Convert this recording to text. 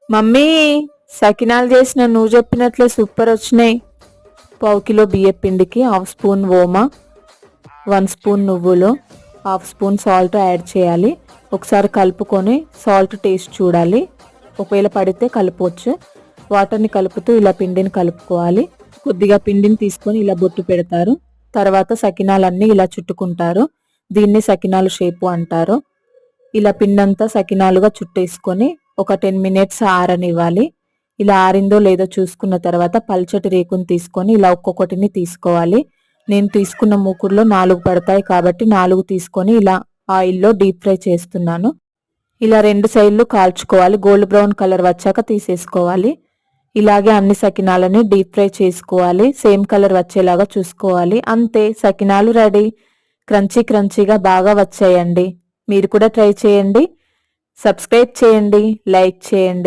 Mummy, సకినాలు చేసిన నువ్వు చెప్పినట్లే సూపర్ వచ్చినాయి. పావు కిలో బియ్యం పిండికి హాఫ్ స్పూన్ ఓమా, 1 స్పూన్ నువ్వులు, హాఫ్ స్పూన్ సాల్ట్ యాడ్ చేయాలి. ఒకసారి కలుపుకొని సాల్ట్ టేస్ట్ చూడాలి. ఒకవేళ పడితే కలపవచ్చు. వాటర్ని కలుపుతూ ఇలా పిండిని కలుపుకోవాలి. కొద్దిగా పిండిని తీసుకొని ఇలా బొట్టు పెడతారు. తర్వాత సకినాలన్నీ ఇలా చుట్టుకుంటారు. దీన్ని సకినాలు షేపు అంటారు. ఇలా పిండంతా సకినాలుగా చుట్టేసుకొని ఒక 10 మినిట్స్ ఆరనివ్వాలి. ఇలా ఆరిందో లేదో చూసుకున్న తర్వాత పల్చటి రేకుని తీసుకొని ఇలా ఒక్కొక్కటిని తీసుకోవాలి. నేను తీసుకున్న మూకుడులో 4 పడతాయి కాబట్టి 4 తీసుకొని ఇలా ఆయిల్లో డీప్ ఫ్రై చేస్తున్నాను. ఇలా 2 సైడ్లు కాల్చుకోవాలి. గోల్డ్ బ్రౌన్ కలర్ వచ్చాక తీసేసుకోవాలి. ఇలాగే అన్ని సకినాలని డీప్ ఫ్రై చేసుకోవాలి. సేమ్ కలర్ వచ్చేలాగా చూసుకోవాలి. అంతే, సకినాలు రెడీ. క్రంచీగా బాగా వచ్చాయండి. మీరు కూడా ట్రై చేయండి. సబ్స్క్రైబ్ చేయండి, లైక్ చేయండి.